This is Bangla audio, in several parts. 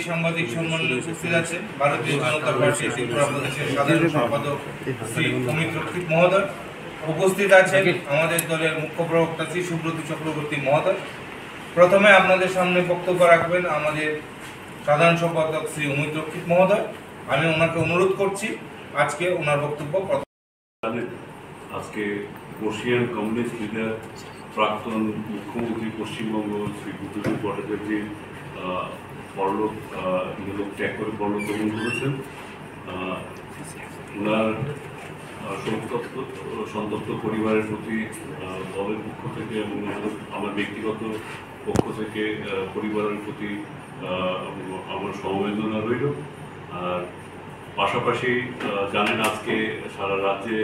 সাংবাদিক সম্মেলনে উপস্থিত আছেন ভারতীয় জনতা পার্টি ত্রিপুরা প্রদেশের সাধারণ সম্পাদক শ্রী অমিত রক্ষিত মহোদয়, উপস্থিত আছেন আমাদের দলের মুখ্য প্রবক্তা শ্রী সুব্রত চক্রবর্তী মহোদয়। প্রথমে আপনাদের সামনে বক্তব্য রাখবেন আমাদের সাধারণ সম্পাদক শ্রী অমিত রক্ষিত মহোদয়। আমি ওনাকে অনুরোধ করছি আজকে ওনার বক্তব্য। আজকে বর্ষিয়ান কমিউনিস্ট লিডার প্রাক্তন মুখ্যমন্ত্রী পশ্চিমবঙ্গ শ্রী বুদ্ধদেব ভট্টাচার্যের পরলোক ত্যাগ করে পরলোক গমন করেছেন। ওনার সন্তপ্ত পরিবারের প্রতি দলের পক্ষ থেকে এবং আমার ব্যক্তিগত পক্ষ থেকে পরিবারের প্রতি আমার সমবেদনা রইল। আর পাশাপাশি জানেন আজকে সারা রাজ্যে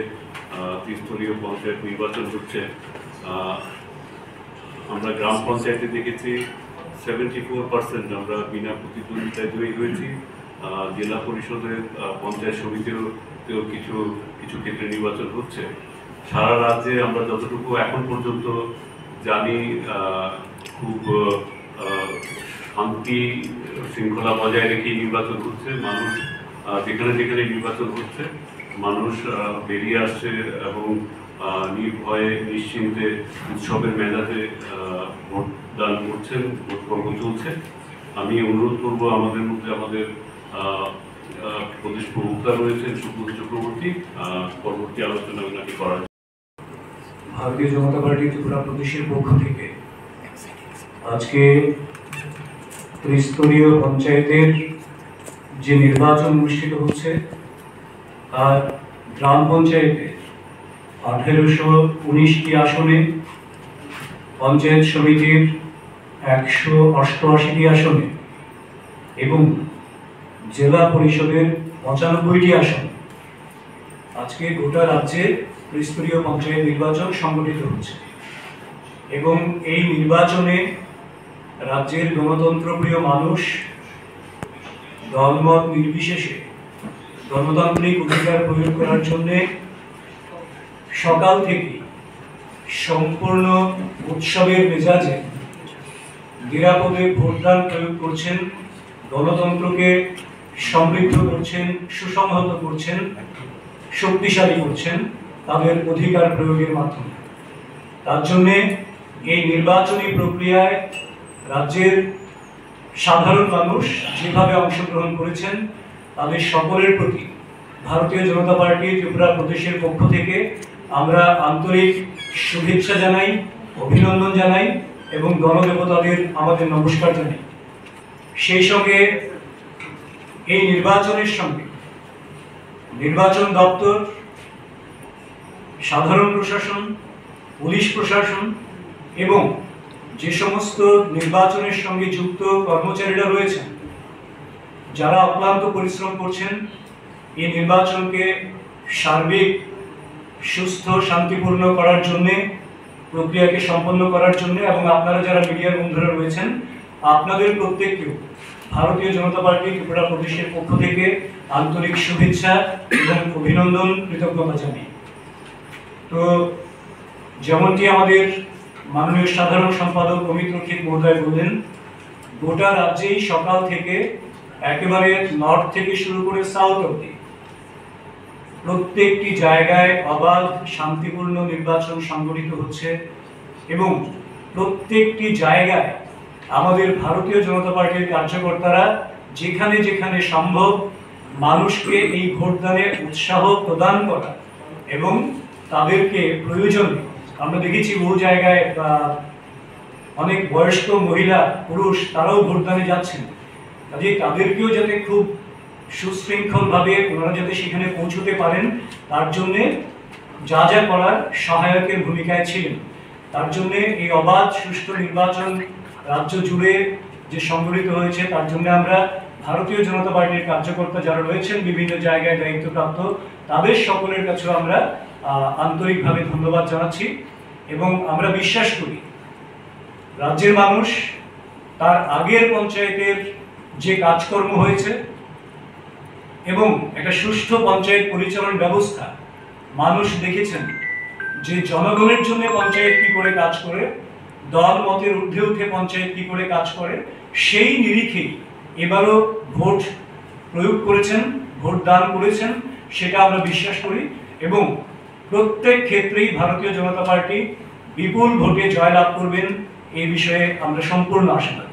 ত্রিস্তরীয় পঞ্চায়েত নির্বাচন হচ্ছে। আমরা গ্রাম পঞ্চায়েতে দেখেছি 74% আমরা বিনা প্রতিদ্বন্দ্বিতায় জয়ী হয়েছি। জেলা পরিষদের পঞ্চায়েত সমিতিতেও কিছু ক্ষেত্রে নির্বাচন হচ্ছে। সারা রাজ্যে আমরা যতটুকু এখন পর্যন্ত জানি খুব শান্তি শৃঙ্খলা বজায় রেখে নির্বাচন হচ্ছে। মানুষ যেখানে যেখানে নির্বাচন হচ্ছে মানুষ বেরিয়ে আসছে এবং নির্ভয়ে নিশ্চিন্তে উৎসবের মেজাজে ভোটদান করছেন, ভোট পর্ব চলছে। আমি অনুরোধ করবো আমাদের মধ্যে আমাদের প্রদেশ প্রবক্তা রয়েছেন সুব্রত চক্রবর্তী, পরবর্তী আলোচনা ওনাকে করার। ভারতীয় জনতা পার্টি ত্রিপুরা প্রদেশের পক্ষ থেকে আজকে ত্রিস্তরীয় পঞ্চায়েতের যে নির্বাচন অনুষ্ঠিত হচ্ছে আর গ্রাম পঞ্চায়েতে 1819টি আসনে, পঞ্চায়েত সমিতির 188টি আসনে এবং জেলা পরিষদের 95টি আসন আজকে গোটা রাজ্যে ত্রিস্তরীয় পঞ্চায়েত নির্বাচন সংগঠিত হচ্ছে। এবং এই নির্বাচনে রাজ্যের গণতন্ত্রপ্রিয় মানুষ দলমত নির্বিশেষে গণতান্ত্রিক অধিকার প্রয়োগ করার জন্যে সকাল থেকে সম্পূর্ণ উৎসবের মেজাজে নিরাপদে ভোটদান প্রয়োগ করছেন, গণতন্ত্রকে সমৃদ্ধ করছেন, সুসংহত করছেন, শক্তিশালী করছেন তাদের অধিকার প্রয়োগের মাধ্যমে। তার জন্যে এই নির্বাচনী প্রক্রিয়ায় রাজ্যের সাধারণ মানুষ যেভাবে অংশগ্রহণ করেছেন তাদের সকলের প্রতি ভারতীয় জনতা পার্টি ত্রিপুরা প্রদেশের পক্ষ থেকে আমরা আন্তরিক শুভেচ্ছা জানাই, অভিনন্দন জানাই এবং গণদেবতাদের আমাদের নমস্কার জানাই। সেই সঙ্গে এই নির্বাচনের সঙ্গে নির্বাচন দপ্তর, সাধারণ প্রশাসন, পুলিশ প্রশাসন এবং যে সমস্ত নির্বাচনের সঙ্গে যুক্ত কর্মচারীরা রয়েছেন, যারা অক্লান্ত পরিশ্রম করছেন এই নির্বাচনকে সার্বিক সুস্থ শান্তিপূর্ণ করার জন্যে, প্রক্রিয়াকে সম্পন্ন করার জন্য এবং আপনারা যারা মিডিয়ার বন্ধুরা রয়েছেন আপনাদের প্রত্যেককেও ভারতীয় জনতা পার্টি ত্রিপুরা প্রদেশের পক্ষ থেকে আন্তরিক শুভেচ্ছা এবং অভিনন্দন, কৃতজ্ঞতা জানাই। তো যেমনটি আমাদের মাননীয় সাধারণ সম্পাদক অমিত রক্ষিত মহোদয় বললেন, গোটা রাজ্যেই সকাল থেকে একেবারে নর্থ থেকে শুরু করে সাউথ অবধি প্রত্যেকটি জায়গায় অবাধ শান্তিপূর্ণ নির্বাচন সংগঠিত হচ্ছে এবং প্রত্যেকটি জায়গায় আমাদের ভারতীয় জনতা পার্টির কার্যকর্তারা যেখানে যেখানে সম্ভব মানুষকে এই ভোটদানে উৎসাহ প্রদান করা এবং তাদেরকে প্রয়োজনে, আমরা দেখেছি বহু জায়গায় অনেক বয়স্ক মহিলা পুরুষ তারাও ভোটদানে যাচ্ছেন, কাজে তাদেরকেও যাতে খুব সুশৃঙ্খলভাবে ওনারা যাতে সেখানে পৌঁছতে পারেন তার জন্যে যা যা করার সহায়কের ভূমিকায় ছিলেন। তার জন্যে এই অবাধ সুষ্ঠু নির্বাচন রাজ্য জুড়ে যে সংগঠিত হয়েছে তার জন্য আমরা ভারতীয় জনতা পার্টির কার্যকর্তা যারা রয়েছেন বিভিন্ন জায়গায় দায়িত্বপ্রাপ্ত তাদের সকলের কাছেও আমরা আন্তরিকভাবে ধন্যবাদ জানাচ্ছি এবং আমরা বিশ্বাস করি রাজ্যের মানুষ তার আগের পঞ্চায়েতের যে কাজকর্ম হয়েছে এবং একটা সুষ্ঠু পঞ্চায়েত পরিচালন ব্যবস্থা মানুষ দেখেছেন যে জনগণের জন্য পঞ্চায়েত কি করে কাজ করে, দল মতের ঊর্ধ্বে উঠে পঞ্চায়েত কি করে কাজ করে, সেই নিরিখেই এবারও ভোট প্রয়োগ করেছেন, ভোট দান করেছেন, সেটা আমরা বিশ্বাস করি এবং প্রত্যেক ক্ষেত্রেই ভারতীয় জনতা পার্টি বিপুল ভোটে জয়লাভ করবেন এই বিষয়ে আমরা সম্পূর্ণ আশাবাদী।